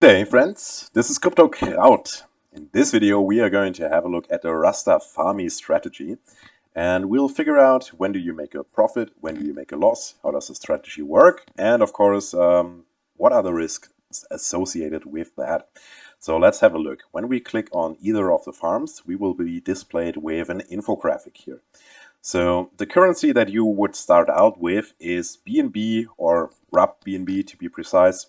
Hey friends, this is Crypto Kraut. In this video we are going to have a look at the Rastafarmi strategy, and we'll figure out when do you make a profit, when do you make a loss, how does the strategy work, and of course what are the risks associated with that. So let's have a look. When we click on either of the farms, we will be displayed with an infographic here. So the currency that you would start out with is BNB, or RUB BNB to be precise.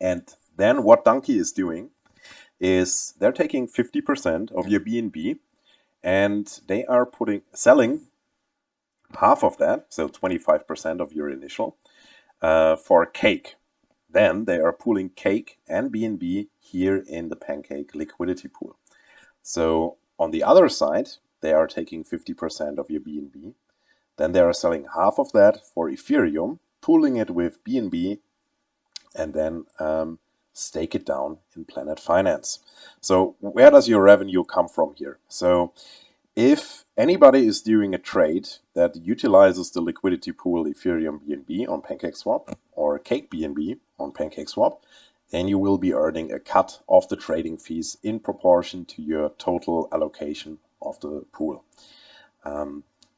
And then what Donkey is doing is they're taking 50% of your BNB and they are selling half of that, so 25% of your initial, for cake. Then they are pooling cake and BNB here in the Pancake liquidity pool. So on the other side, they are taking 50% of your BNB. Then they are selling half of that for Ethereum, pooling it with BNB, and then stake it down in Planet Finance. So where does your revenue come from here? So if anybody is doing a trade that utilizes the liquidity pool Ethereum BNB on PancakeSwap or Cake BNB on PancakeSwap, then you will be earning a cut of the trading fees in proportion to your total allocation of the pool.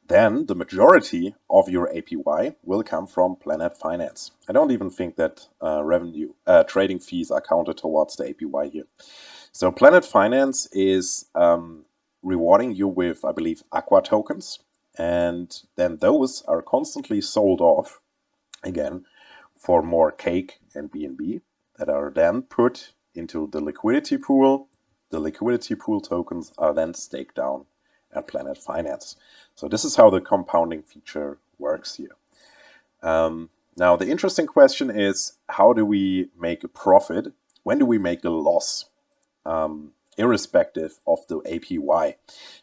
Then the majority of your APY will come from Planet Finance. I don't even think that trading fees are counted towards the APY here. So Planet Finance is rewarding you with, I believe, Aqua tokens, and then those are constantly sold off again for more cake and BNB that are then put into the liquidity pool. The liquidity pool tokens are then staked down at Planet Finance. So this is how the compounding feature works here. Now the interesting question is, how do we make a profit? When do we make a loss? Irrespective of the APY,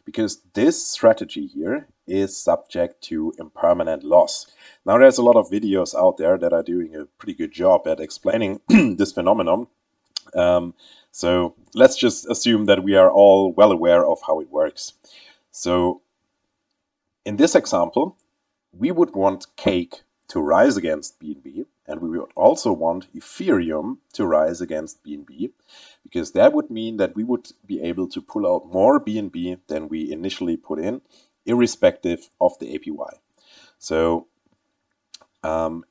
because this strategy here is subject to impermanent loss. Now there's a lot of videos out there that are doing a pretty good job at explaining this phenomenon. So let's just assume that we are all well aware of how it works. So in this example, we would want cake to rise against BNB, and we would also want Ethereum to rise against BNB, because that would mean that we would be able to pull out more BNB than we initially put in, irrespective of the APY. So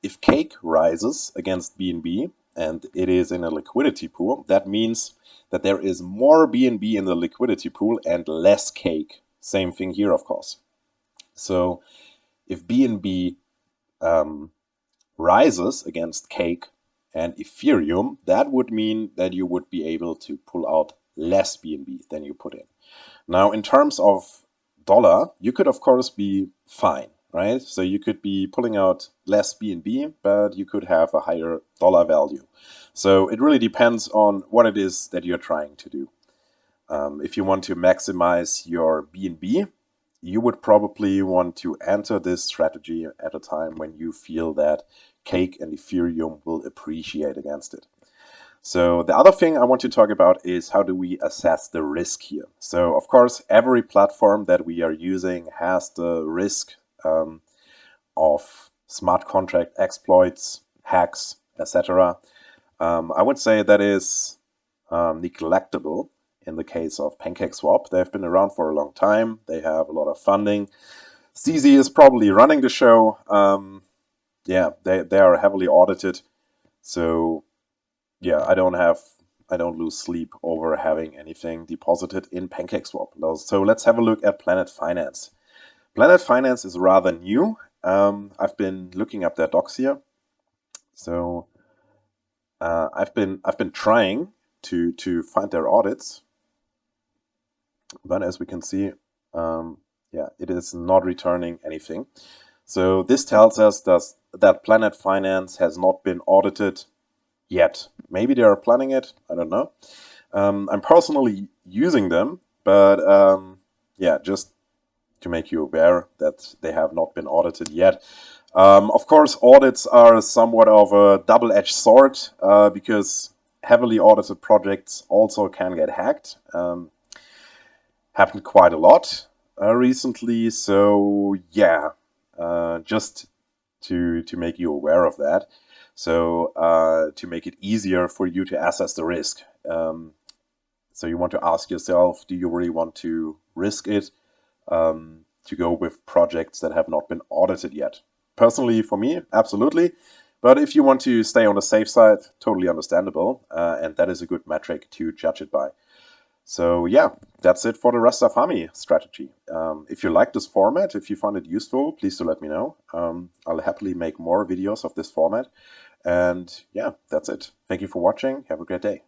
if cake rises against BNB and it is in a liquidity pool, that means that there is more BNB in the liquidity pool and less cake. Same thing here, of course. So if BNB rises against cake and Ethereum, that would mean that you would be able to pull out less BNB than you put in. Now, in terms of dollar, you could of course be fine, right? So you could be pulling out less BNB, but you could have a higher dollar value. So it really depends on what it is that you're trying to do. If you want to maximize your BNB, you would probably want to enter this strategy at a time when you feel that cake and Ethereum will appreciate against it. So the other thing I want to talk about is, how do we assess the risk here? So of course, every platform that we are using has the risk of smart contract exploits, hacks, etc. I would say that is neglectable. In the case of PancakeSwap, they've been around for a long time. They have a lot of funding. CZ is probably running the show. Yeah, they are heavily audited. So yeah, I don't lose sleep over having anything deposited in PancakeSwap. So let's have a look at Planet Finance. Planet Finance is rather new. I've been looking up their docs here. So I've been trying to find their audits, but as we can see, yeah, it is not returning anything. So this tells us that Planet Finance has not been audited yet. Maybe they are planning it, I don't know. I'm personally using them, but yeah, just to make you aware that they have not been audited yet. Of course, audits are somewhat of a double-edged sword, because heavily audited projects also can get hacked. Happened quite a lot recently, so yeah, just to make you aware of that. So to make it easier for you to assess the risk. So you want to ask yourself, do you really want to risk it to go with projects that have not been audited yet? Personally, for me, absolutely. But if you want to stay on the safe side, totally understandable. And that is a good metric to judge it by. So yeah, that's it for the Rastafarmi strategy. If you like this format, if you find it useful, please do let me know. I'll happily make more videos of this format. And yeah, that's it. Thank you for watching. Have a great day.